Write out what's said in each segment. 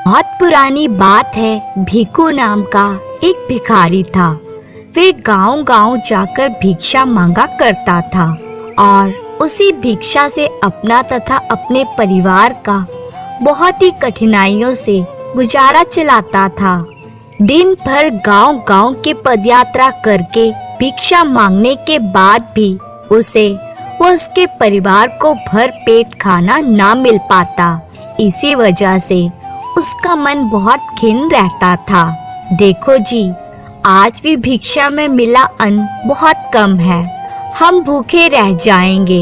बहुत पुरानी बात है। भिखू नाम का एक भिखारी था। वे गांव-गांव जाकर भिक्षा मांगा करता था और उसी भिक्षा से अपना तथा अपने परिवार का बहुत ही कठिनाइयों से गुजारा चलाता था। दिन भर गांव-गांव के पदयात्रा करके भिक्षा मांगने के बाद भी उसे व उसके परिवार को भर पेट खाना ना मिल पाता। इसी वजह से उसका मन बहुत खिन्न रहता था। देखो जी, आज भी भिक्षा में मिला अन्न बहुत कम है। हम भूखे रह जाएंगे।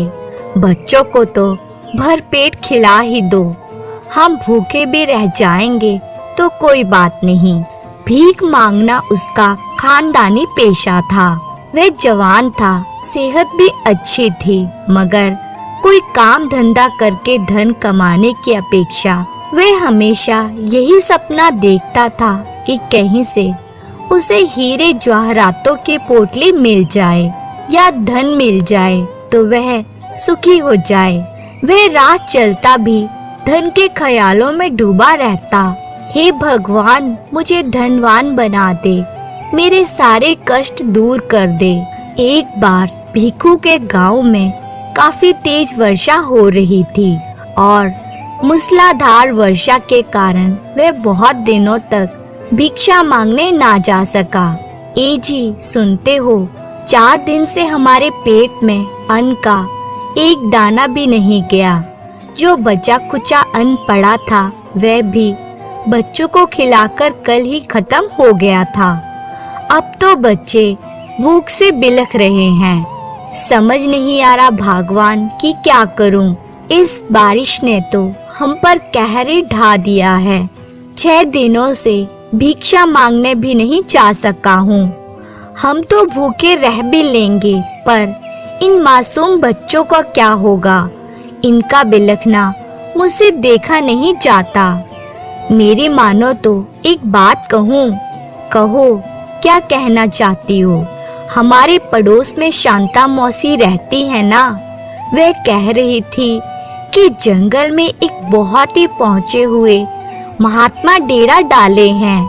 बच्चों को तो भर पेट खिला ही दो। हम भूखे भी रह जाएंगे तो कोई बात नहीं। भीख मांगना उसका खानदानी पेशा था। वह जवान था, सेहत भी अच्छी थी, मगर कोई काम धंधा करके धन कमाने की अपेक्षा वह हमेशा यही सपना देखता था कि कहीं से उसे हीरे जवाहरातों की पोटली मिल जाए या धन मिल जाए तो वह सुखी हो जाए। वह राह चलता भी धन के ख्यालों में डूबा रहता। हे भगवान, मुझे धनवान बना दे, मेरे सारे कष्ट दूर कर दे। एक बार भिखू के गांव में काफी तेज वर्षा हो रही थी और मूसलाधार वर्षा के कारण वह बहुत दिनों तक भिक्षा मांगने ना जा सका। ए जी, सुनते हो, 4 दिन से हमारे पेट में अन्न का एक दाना भी नहीं गया। जो बचा खुचा अन्न पड़ा था वह भी बच्चों को खिलाकर कल ही खत्म हो गया था। अब तो बच्चे भूख से बिलख रहे हैं। समझ नहीं आ रहा भगवान कि क्या करूं। इस बारिश ने तो हम पर कहर ही ढा दिया है। 6 दिनों से भिक्षा मांगने भी नहीं जा सका हूँ। हम तो भूखे रह भी लेंगे, पर इन मासूम बच्चों का क्या होगा? इनका बिलखना मुझसे देखा नहीं जाता। मेरी मानो तो एक बात कहूँ। कहो, क्या कहना चाहती हो? हमारे पड़ोस में शांता मौसी रहती है ना? वह कह रही थी कि जंगल में एक बहुत ही पहुंचे हुए महात्मा डेरा डाले हैं।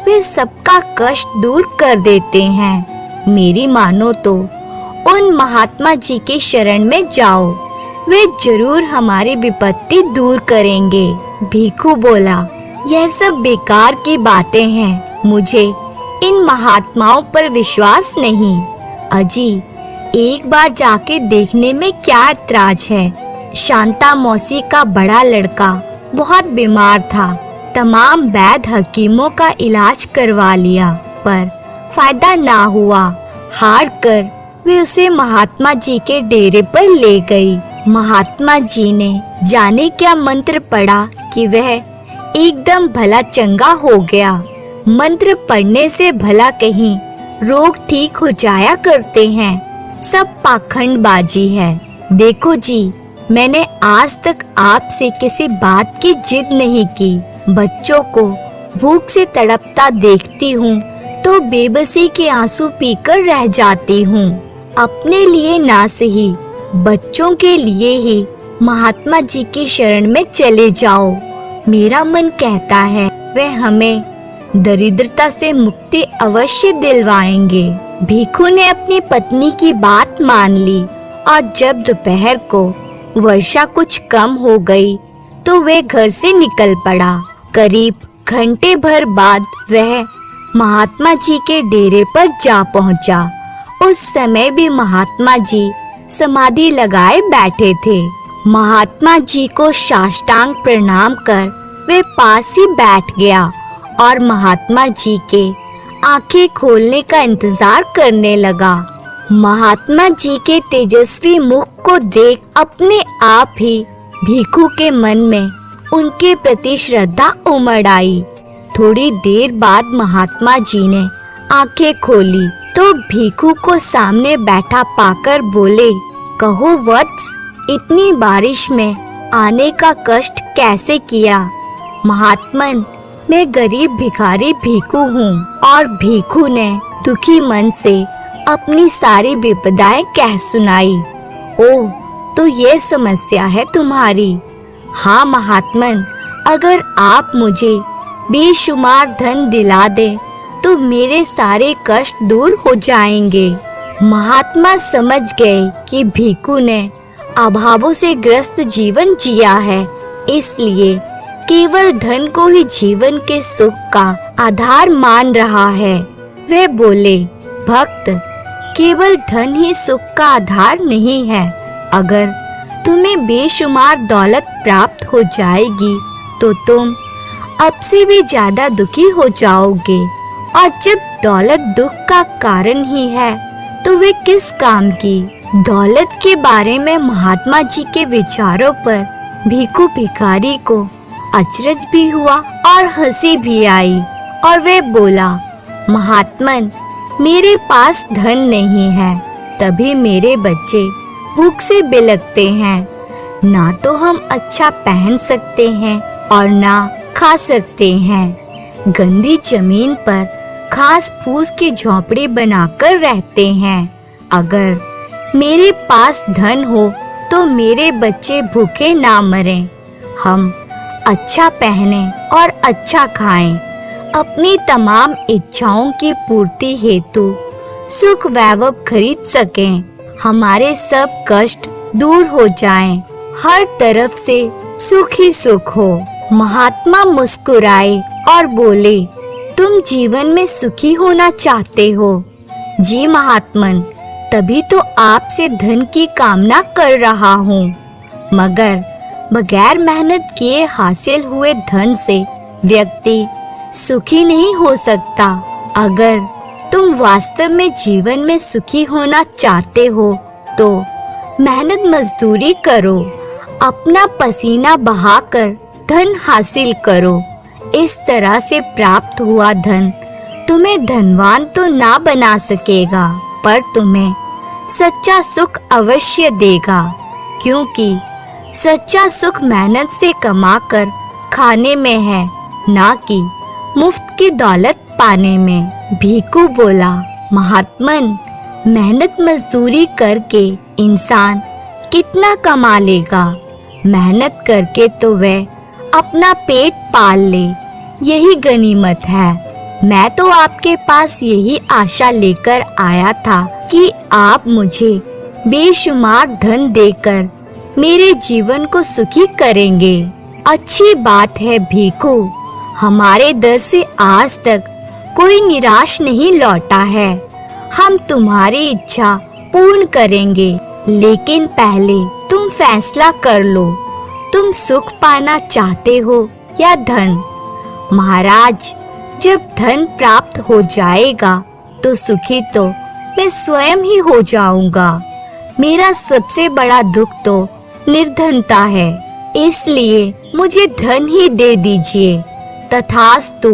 वे सबका कष्ट दूर कर देते हैं। मेरी मानो तो उन महात्मा जी के शरण में जाओ, वे जरूर हमारी विपत्ति दूर करेंगे। भिखू बोला, यह सब बेकार की बातें हैं। मुझे इन महात्माओं पर विश्वास नहीं। अजी, एक बार जाके देखने में क्या ऐतराज है? शांता मौसी का बड़ा लड़का बहुत बीमार था। तमाम वैद्य हकीमों का इलाज करवा लिया, पर फायदा ना हुआ। हार कर वे उसे महात्मा जी के डेरे पर ले गई। महात्मा जी ने जाने क्या मंत्र पढ़ा कि वह एकदम भला चंगा हो गया। मंत्र पढ़ने से भला कहीं रोग ठीक हो जाया करते हैं? सब पाखंडबाजी है। देखो जी, मैंने आज तक आपसे किसी बात की जिद नहीं की। बच्चों को भूख से तड़पता देखती हूँ तो बेबसी के आंसू पीकर रह जाती हूँ। अपने लिए ना सही, बच्चों के लिए ही महात्मा जी की शरण में चले जाओ। मेरा मन कहता है वे हमें दरिद्रता से मुक्ति अवश्य दिलवाएंगे। भिखू ने अपनी पत्नी की बात मान ली और जब दोपहर को वर्षा कुछ कम हो गई तो वे घर से निकल पड़ा। करीब घंटे भर बाद वह महात्मा जी के डेरे पर जा पहुंचा। उस समय भी महात्मा जी समाधि लगाए बैठे थे। महात्मा जी को साष्टांग प्रणाम कर वे पास ही बैठ गया और महात्मा जी के आंखें खोलने का इंतजार करने लगा। महात्मा जी के तेजस्वी मुख को देख अपने आप ही भिखू के मन में उनके प्रति श्रद्धा उमड़ आई। थोड़ी देर बाद महात्मा जी ने आंखें खोली तो भिखू को सामने बैठा पाकर बोले, कहो वत्स, इतनी बारिश में आने का कष्ट कैसे किया? महात्मन, मैं गरीब भिखारी भिखू हूँ। और भिखू ने दुखी मन से अपनी सारी विपदाएं कह सुनाई। ओह, तो ये समस्या है तुम्हारी? हाँ महात्मन, अगर आप मुझे बेशुमार धन दिला दे तो मेरे सारे कष्ट दूर हो जाएंगे। महात्मा समझ गए कि भिखु ने अभावों से ग्रस्त जीवन जिया है, इसलिए केवल धन को ही जीवन के सुख का आधार मान रहा है। वे बोले, भक्त, केवल धन ही सुख का आधार नहीं है। अगर तुम्हें बेशुमार दौलत प्राप्त हो जाएगी तो तुम अब से भी ज्यादा दुखी हो जाओगे, और जब दौलत दुख का कारण ही है तो वे किस काम की। दौलत के बारे में महात्मा जी के विचारों पर भिखु भिखारी को अचरज भी हुआ और हंसी भी आई, और वे बोला, महात्मन, मेरे पास धन नहीं है, तभी मेरे बच्चे भूख से बिलखते हैं। ना तो हम अच्छा पहन सकते हैं और ना खा सकते हैं। गंदी जमीन पर घास फूस की झोपड़ी बनाकर रहते हैं। अगर मेरे पास धन हो तो मेरे बच्चे भूखे ना मरें। हम अच्छा पहने और अच्छा खाएं, अपनी तमाम इच्छाओं की पूर्ति हेतु सुख वैभव खरीद सकें, हमारे सब कष्ट दूर हो जाएं, हर तरफ से सुख ही सुख हो। महात्मा मुस्कुराए और बोले, तुम जीवन में सुखी होना चाहते हो? जी महात्मन, तभी तो आपसे धन की कामना कर रहा हूँ। मगर बगैर मेहनत किए हासिल हुए धन से व्यक्ति सुखी नहीं हो सकता। अगर तुम वास्तव में जीवन में सुखी होना चाहते हो तो मेहनत मजदूरी करो, अपना पसीना बहाकर धन हासिल करो। इस तरह से प्राप्त हुआ धन तुम्हें धनवान तो ना बना सकेगा, पर तुम्हें सच्चा सुख अवश्य देगा, क्योंकि सच्चा सुख मेहनत से कमाकर खाने में है, ना कि मुफ्त की दौलत पाने में। भिखु बोला, महात्मन, मेहनत मजदूरी करके इंसान कितना कमा लेगा? मेहनत करके तो वह अपना पेट पाल ले, यही गनीमत है। मैं तो आपके पास यही आशा लेकर आया था कि आप मुझे बेशुमार धन देकर मेरे जीवन को सुखी करेंगे। अच्छी बात है भिखु, हमारे दर से आज तक कोई निराश नहीं लौटा है। हम तुम्हारी इच्छा पूर्ण करेंगे, लेकिन पहले तुम फैसला कर लो, तुम सुख पाना चाहते हो या धन? महाराज, जब धन प्राप्त हो जाएगा तो सुखी तो मैं स्वयं ही हो जाऊंगा। मेरा सबसे बड़ा दुख तो निर्धनता है, इसलिए मुझे धन ही दे दीजिए। तथास्तु,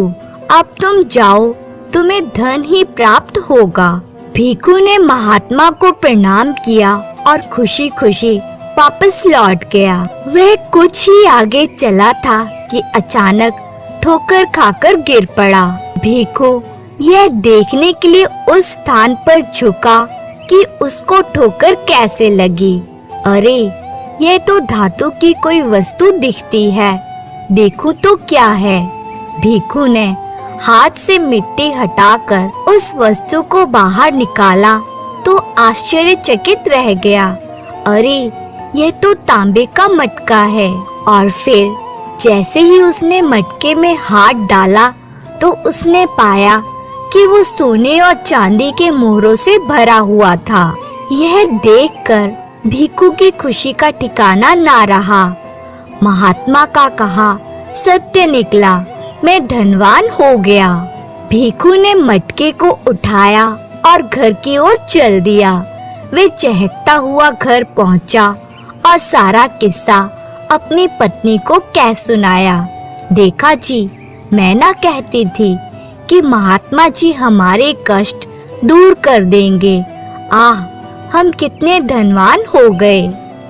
अब तुम जाओ, तुम्हें धन ही प्राप्त होगा। भिखु ने महात्मा को प्रणाम किया और खुशी खुशी वापस लौट गया। वह कुछ ही आगे चला था कि अचानक ठोकर खाकर गिर पड़ा। भिखु यह देखने के लिए उस स्थान पर झुका कि उसको ठोकर कैसे लगी। अरे, यह तो धातु की कोई वस्तु दिखती है, देखूं तो क्या है। भिखु ने हाथ से मिट्टी हटाकर उस वस्तु को बाहर निकाला तो आश्चर्यचकित रह गया। अरे, यह तो तांबे का मटका है। और फिर जैसे ही उसने मटके में हाथ डाला तो उसने पाया कि वो सोने और चांदी के मोहरों से भरा हुआ था। यह देखकर भिखु की खुशी का ठिकाना ना रहा। महात्मा का कहा सत्य निकला, मैं धनवान हो गया। भिखु ने मटके को उठाया और घर की ओर चल दिया। वे चहकता हुआ घर पहुंचा और सारा किस्सा अपनी पत्नी को कह सुनाया। देखा जी, मैं ना कहती थी कि महात्मा जी हमारे कष्ट दूर कर देंगे। आह, हम कितने धनवान हो गए।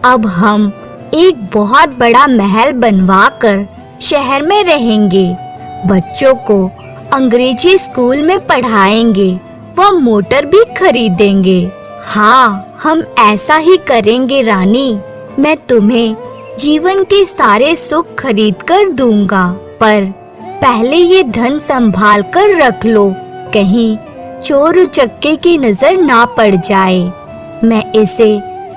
अब हम एक बहुत बड़ा महल बनवाकर शहर में रहेंगे, बच्चों को अंग्रेजी स्कूल में पढ़ाएंगे, व मोटर भी खरीदेंगे। हाँ, हम ऐसा ही करेंगे रानी। मैं तुम्हें जीवन के सारे सुख खरीद कर दूंगा, पर पहले ये धन संभाल कर रख लो, कहीं चोर उचक्के की नजर ना पड़ जाए। मैं इसे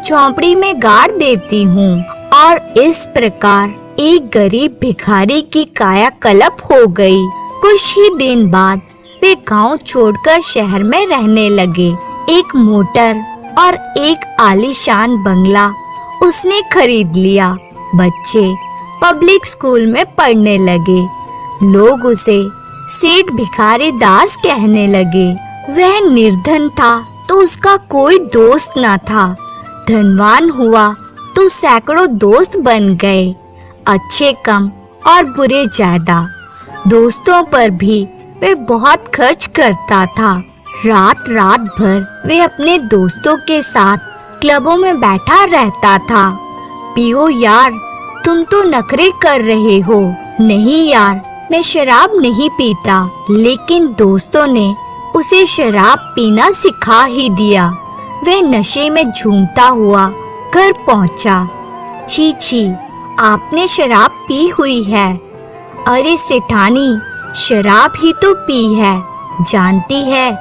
झोंपड़ी में गाड़ देती हूँ। और इस प्रकार एक गरीब भिखारी की काया कल्प हो गई। कुछ ही दिन बाद वे गांव छोड़कर शहर में रहने लगे। एक मोटर और एक आलीशान बंगला उसने खरीद लिया। बच्चे पब्लिक स्कूल में पढ़ने लगे। लोग उसे सेठ भिखारी दास कहने लगे। वह निर्धन था तो उसका कोई दोस्त न था। धनवान हुआ तो सैकड़ों दोस्त बन गए, अच्छे कम और बुरे ज्यादा। दोस्तों पर भी वे बहुत खर्च करता था। रात रात भर वे अपने दोस्तों के साथ क्लबों में बैठा रहता था। पियो यार, तुम तो नखरे कर रहे हो। नहीं यार, मैं शराब नहीं पीता। लेकिन दोस्तों ने उसे शराब पीना सिखा ही दिया। वह नशे में झूमता हुआ घर पहुंचा। छी छी, आपने शराब पी हुई है। अरे सेठानी, शराब ही तो पी है। जानती है,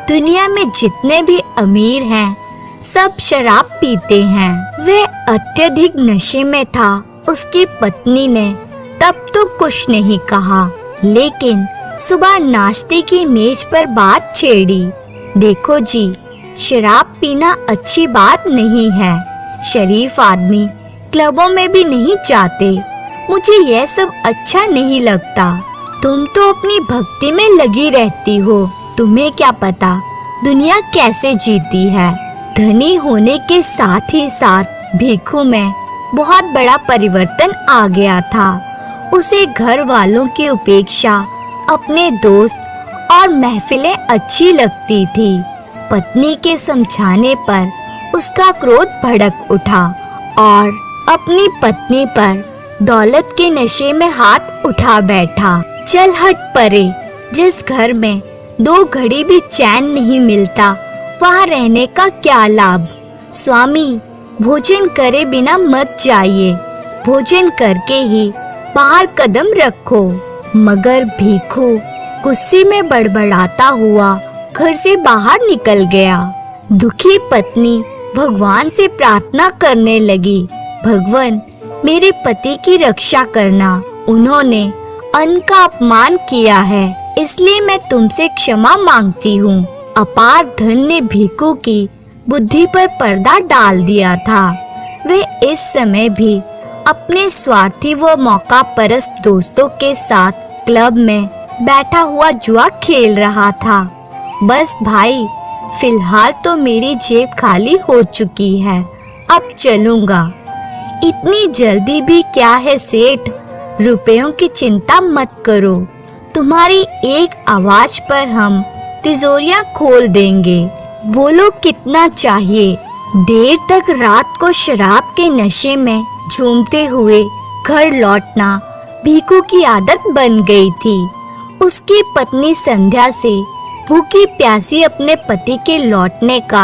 दुनिया में जितने भी अमीर हैं, सब शराब पीते हैं। वह अत्यधिक नशे में था। उसकी पत्नी ने तब तो कुछ नहीं कहा, लेकिन सुबह नाश्ते की मेज पर बात छेड़ी। देखो जी, शराब पीना अच्छी बात नहीं है। शरीफ आदमी क्लबों में भी नहीं जाते। मुझे यह सब अच्छा नहीं लगता। तुम तो अपनी भक्ति में लगी रहती हो। तुम्हें क्या पता दुनिया कैसे जीती है। धनी होने के साथ ही साथ भीखू में बहुत बड़ा परिवर्तन आ गया था। उसे घर वालों की उपेक्षा, अपने दोस्त और महफिलें अच्छी लगती थी। पत्नी के समझाने पर उसका क्रोध भड़क उठा और अपनी पत्नी पर दौलत के नशे में हाथ उठा बैठा। चल हट परे, जिस घर में 2 घड़ी भी चैन नहीं मिलता, वहाँ रहने का क्या लाभ। स्वामी, भोजन करे बिना मत जाइए। भोजन करके ही बाहर कदम रखो। मगर भीखू गुस्से में बड़बड़ाता हुआ घर से बाहर निकल गया। दुखी पत्नी भगवान से प्रार्थना करने लगी, भगवान, मेरे पति की रक्षा करना। उन्होंने अन्न का अपमान किया है, इसलिए मैं तुमसे क्षमा मांगती हूँ। अपार धन ने भीखू की बुद्धि पर पर्दा डाल दिया था। वे इस समय भी अपने स्वार्थी व मौका परस्त दोस्तों के साथ क्लब में बैठा हुआ जुआ खेल रहा था। बस भाई, फिलहाल तो मेरी जेब खाली हो चुकी है, अब चलूंगा। इतनी जल्दी भी क्या है सेठ, रुपयों की चिंता मत करो। तुम्हारी एक आवाज पर हम तिजोरियां खोल देंगे। बोलो कितना चाहिए। देर तक रात को शराब के नशे में झूमते हुए घर लौटना भीखू की आदत बन गई थी। उसकी पत्नी संध्या से भूखी प्यासी अपने पति के लौटने का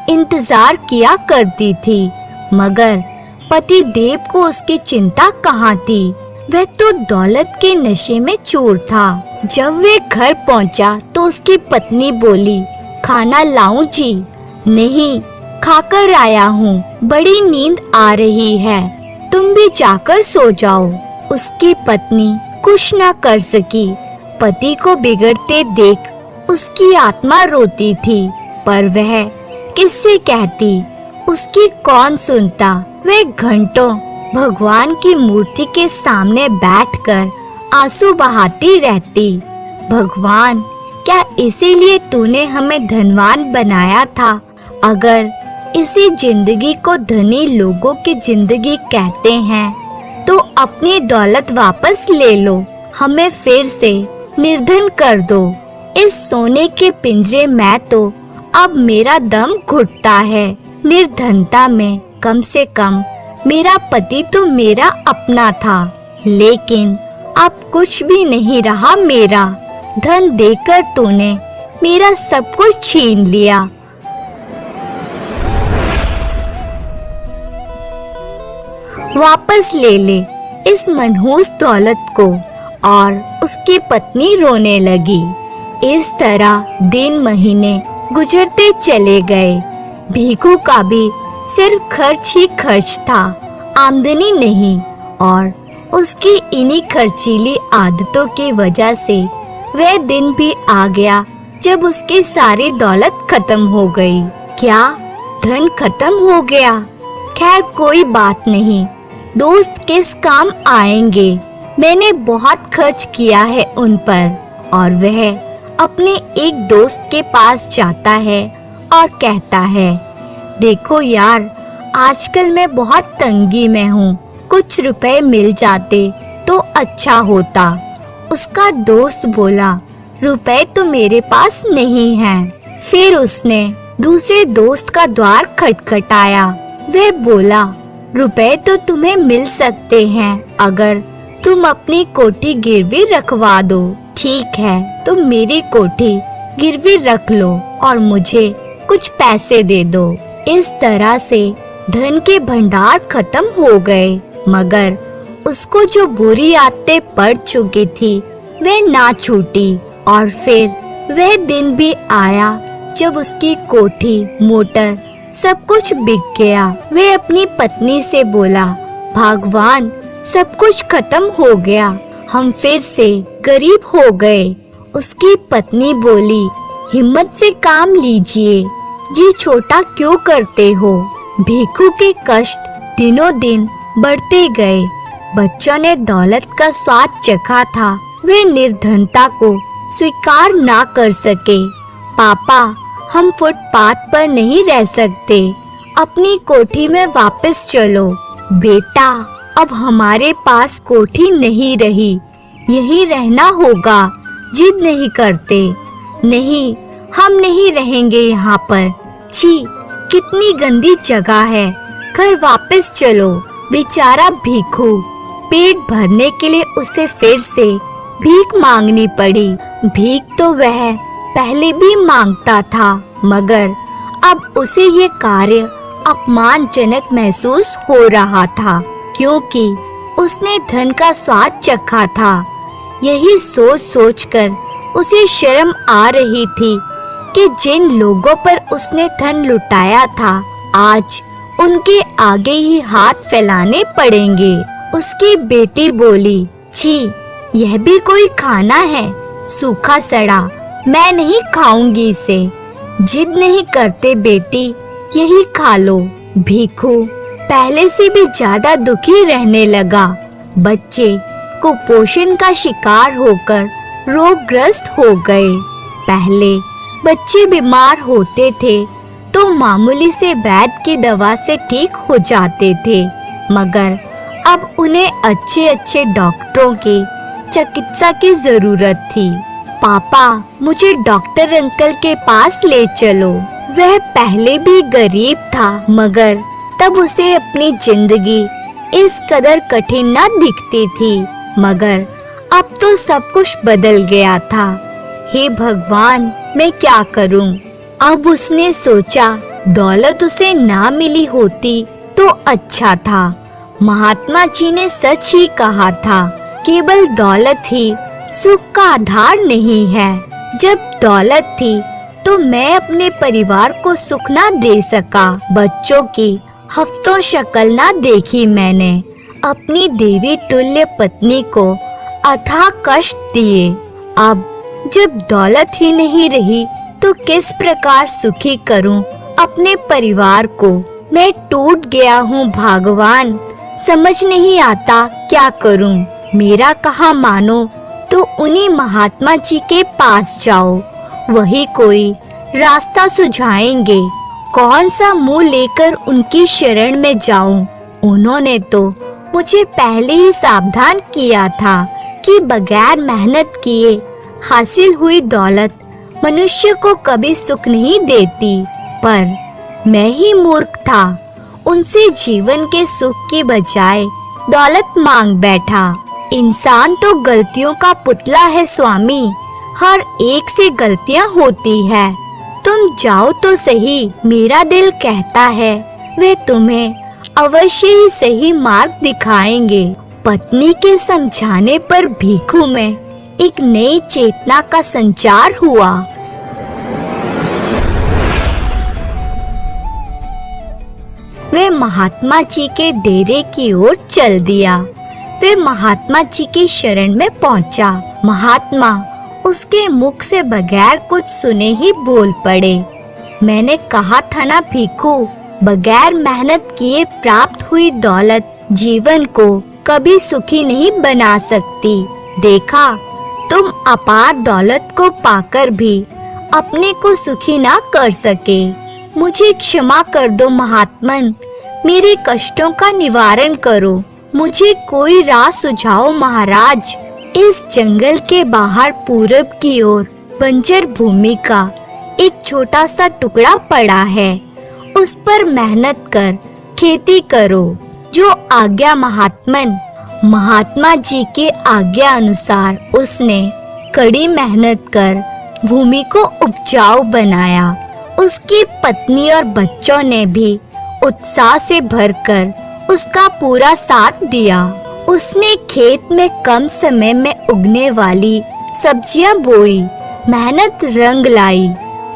इंतजार किया करती थी, मगर पति देव को उसकी चिंता कहाँ थी। वह तो दौलत के नशे में चूर था। जब वे घर पहुंचा तो उसकी पत्नी बोली, खाना लाऊं जी? नहीं, खाकर आया हूँ, बड़ी नींद आ रही है, तुम भी जाकर सो जाओ। उसकी पत्नी कुछ न कर सकी। पति को बिगड़ते देख उसकी आत्मा रोती थी, पर वह किससे कहती, उसकी कौन सुनता। वह घंटों भगवान की मूर्ति के सामने बैठकर आंसू बहाती रहती। भगवान, क्या इसीलिए तूने हमें धनवान बनाया था? अगर इसी जिंदगी को धनी लोगों की जिंदगी कहते हैं, तो अपनी दौलत वापस ले लो, हमें फिर से निर्धन कर दो। इस सोने के पिंजरे में तो अब मेरा दम घुटता है। निर्धनता में कम से कम मेरा पति तो मेरा अपना था, लेकिन अब कुछ भी नहीं रहा मेरा। धन देकर तूने मेरा सब कुछ छीन लिया। वापस ले ले इस मनहूस दौलत को और उसकी पत्नी रोने लगी। इस तरह दिन महीने गुजरते चले गए। भीखू का भी सिर्फ खर्च ही खर्च था, आमदनी नहीं। और उसकी इन्हीं खर्चीली आदतों की वजह से वह दिन भी आ गया जब उसकी सारी दौलत खत्म हो गई। क्या धन खत्म हो गया? खैर कोई बात नहीं, दोस्त किस काम आएंगे। मैंने बहुत खर्च किया है उन पर। और वह अपने एक दोस्त के पास जाता है और कहता है, देखो यार, आजकल मैं बहुत तंगी में हूँ, कुछ रुपए मिल जाते तो अच्छा होता। उसका दोस्त बोला, रुपए तो मेरे पास नहीं हैं। फिर उसने दूसरे दोस्त का द्वार खटखटाया। वह बोला, रुपए तो तुम्हें मिल सकते हैं अगर तुम अपनी कोठी गिरवी रखवा दो। ठीक है, तुम मेरी कोठी गिरवी रख लो और मुझे कुछ पैसे दे दो। इस तरह से धन के भंडार खत्म हो गए, मगर उसको जो बुरी आदतें पड़ चुकी थी वह ना छूटी। और फिर वह दिन भी आया जब उसकी कोठी, मोटर सब कुछ बिक गया। वह अपनी पत्नी से बोला, भगवान, सब कुछ खत्म हो गया, हम फिर से गरीब हो गए। उसकी पत्नी बोली, हिम्मत से काम लीजिए, जी छोटा क्यों करते हो? भीखू के कष्ट दिनों दिन बढ़ते गए। बच्चों ने दौलत का स्वाद चखा था, वे निर्धनता को स्वीकार ना कर सके। पापा, हम फुटपाथ पर नहीं रह सकते, अपनी कोठी में वापस चलो। बेटा, अब हमारे पास कोठी नहीं रही, यहीं रहना होगा। जिद नहीं करते। नहीं, हम नहीं रहेंगे यहाँ पर। छी, कितनी गंदी जगह है, घर वापस चलो। बेचारा भीखू, पेट भरने के लिए उसे फिर से भीख मांगनी पड़ी। भीख तो वह पहले भी मांगता था, मगर अब उसे ये कार्य अपमानजनक महसूस हो रहा था, क्योंकि उसने धन का स्वाद चखा था। यही सोच सोचकर उसे शर्म आ रही थी कि जिन लोगों पर उसने धन लुटाया था, आज उनके आगे ही हाथ फैलाने पड़ेंगे। उसकी बेटी बोली, छी, यह भी कोई खाना है, सूखा सड़ा, मैं नहीं खाऊंगी इसे। जिद नहीं करते बेटी, यही खा लो। भीखू पहले से भी ज्यादा दुखी रहने लगा। बच्चे कुपोषण का शिकार होकर रोगग्रस्त हो गए। पहले बच्चे बीमार होते थे तो मामूली से वैद्य की दवा से ठीक हो जाते थे, मगर अब उन्हें अच्छे अच्छे डॉक्टरों की चिकित्सा की जरूरत थी। पापा, मुझे डॉक्टर अंकल के पास ले चलो। वह पहले भी गरीब था, मगर तब उसे अपनी जिंदगी इस कदर कठिन न दिखती थी। मगर अब तो सब कुछ बदल गया था। हे भगवान, मैं क्या करूं? अब उसने सोचा, दौलत उसे ना मिली होती तो अच्छा था। महात्मा जी ने सच ही कहा था, केवल दौलत ही सुख का आधार नहीं है। जब दौलत थी तो मैं अपने परिवार को सुख ना दे सका। बच्चों की हफ्तों शक्ल ना देखी मैंने। अपनी देवी तुल्य पत्नी को अथाह कष्ट दिए। अब जब दौलत ही नहीं रही तो किस प्रकार सुखी करूं अपने परिवार को? मैं टूट गया हूँ भगवान, समझ नहीं आता क्या करूं। मेरा कहा मानो तो उन्हीं महात्मा जी के पास जाओ, वही कोई रास्ता सुझाएंगे। कौन सा मुंह लेकर उनकी शरण में जाऊं? उन्होंने तो मुझे पहले ही सावधान किया था कि बगैर मेहनत किए हासिल हुई दौलत मनुष्य को कभी सुख नहीं देती। पर मैं ही मूर्ख था, उनसे जीवन के सुख की बजाय दौलत मांग बैठा। इंसान तो गलतियों का पुतला है स्वामी, हर एक से गलतियां होती है। तुम जाओ तो सही, मेरा दिल कहता है वे तुम्हें अवश्य ही सही मार्ग दिखाएंगे। पत्नी के समझाने पर भिखू में एक नई चेतना का संचार हुआ। वे महात्मा जी के डेरे की ओर चल दिया। वे महात्मा जी की शरण में पहुंचा। महात्मा उसके मुख से बगैर कुछ सुने ही बोल पड़े। मैंने कहा था ना भिखू, बगैर मेहनत किए प्राप्त हुई दौलत जीवन को कभी सुखी नहीं बना सकती। देखा, तुम अपार दौलत को पाकर भी अपने को सुखी ना कर सके। मुझे क्षमा कर दो महात्मन, मेरे कष्टों का निवारण करो। मुझे कोई राह सुझाओ महाराज। इस जंगल के बाहर पूरब की ओर बंजर भूमि का एक छोटा सा टुकड़ा पड़ा है। उस पर मेहनत कर खेती करो। जो आज्ञा महात्मन। महात्मा जी के आज्ञा अनुसार उसने कड़ी मेहनत कर भूमि को उपजाऊ बनाया। उसकी पत्नी और बच्चों ने भी उत्साह से भरकर उसका पूरा साथ दिया। उसने खेत में कम समय में उगने वाली सब्जियां बोई। मेहनत रंग लाई।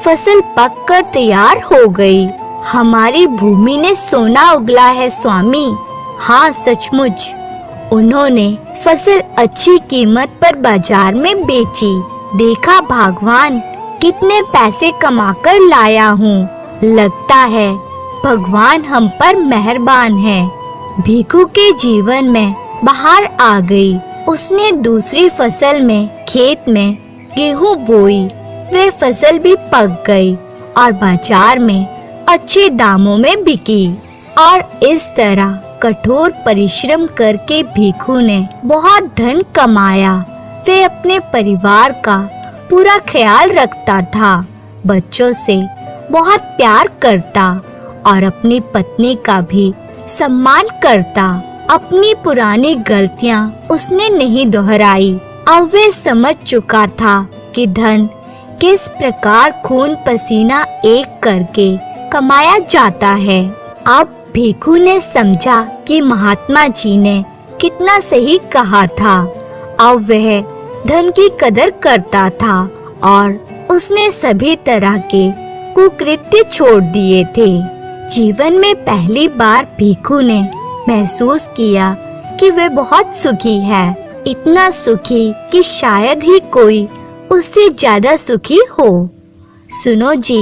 फसल पककर तैयार हो गई। हमारी भूमि ने सोना उगला है स्वामी। हाँ, सचमुच। उन्होंने फसल अच्छी कीमत पर बाजार में बेची। देखा भगवान, कितने पैसे कमाकर लाया हूँ। लगता है भगवान हम पर मेहरबान है। भिखू के जीवन में बाहर आ गई। उसने दूसरी फसल में खेत में गेहूं बोई। वे फसल भी पक गई और बाजार में अच्छे दामों में बिकी। और इस तरह कठोर परिश्रम करके भिखू ने बहुत धन कमाया। वे अपने परिवार का पूरा ख्याल रखता था, बच्चों से बहुत प्यार करता और अपनी पत्नी का भी सम्मान करता। अपनी पुरानी गलतियां उसने नहीं दोहराई। अब वे समझ चुका था कि धन किस प्रकार खून पसीना एक करके कमाया जाता है। अब भिखू ने समझा कि महात्मा जी ने कितना सही कहा था। अब वह धन की कदर करता था और उसने सभी तरह के कुकृत्य छोड़ दिए थे। जीवन में पहली बार भिखू ने महसूस किया कि वह बहुत सुखी है। इतना सुखी कि शायद ही कोई उससे ज्यादा सुखी हो। सुनो जी,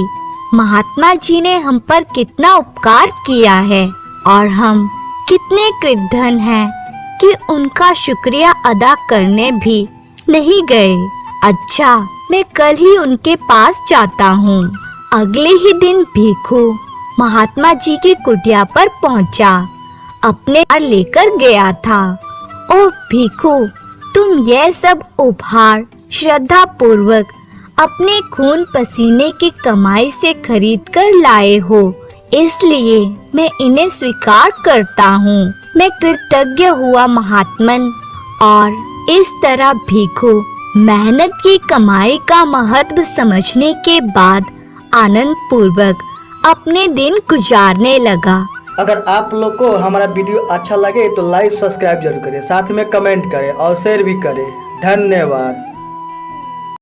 महात्मा जी ने हम पर कितना उपकार किया है और हम कितने कृतज्ञ हैं कि उनका शुक्रिया अदा करने भी नहीं गए। अच्छा, मैं कल ही उनके पास जाता हूँ। अगले ही दिन भिखू महात्मा जी की कुटिया पर पहुँचा। अपने हार लेकर गया था। ओह भिखू, तुम यह सब उपहार श्रद्धा पूर्वक अपने खून पसीने की कमाई से खरीद कर लाए हो, इसलिए मैं इन्हें स्वीकार करता हूँ। मैं कृतज्ञ हुआ महात्मन। और इस तरह भिखू मेहनत की कमाई का महत्व समझने के बाद आनंद पूर्वक अपने दिन गुजारने लगा। अगर आप लोग को हमारा वीडियो अच्छा लगे तो लाइक सब्सक्राइब जरूर करें, साथ में कमेंट करें और शेयर भी करें। धन्यवाद।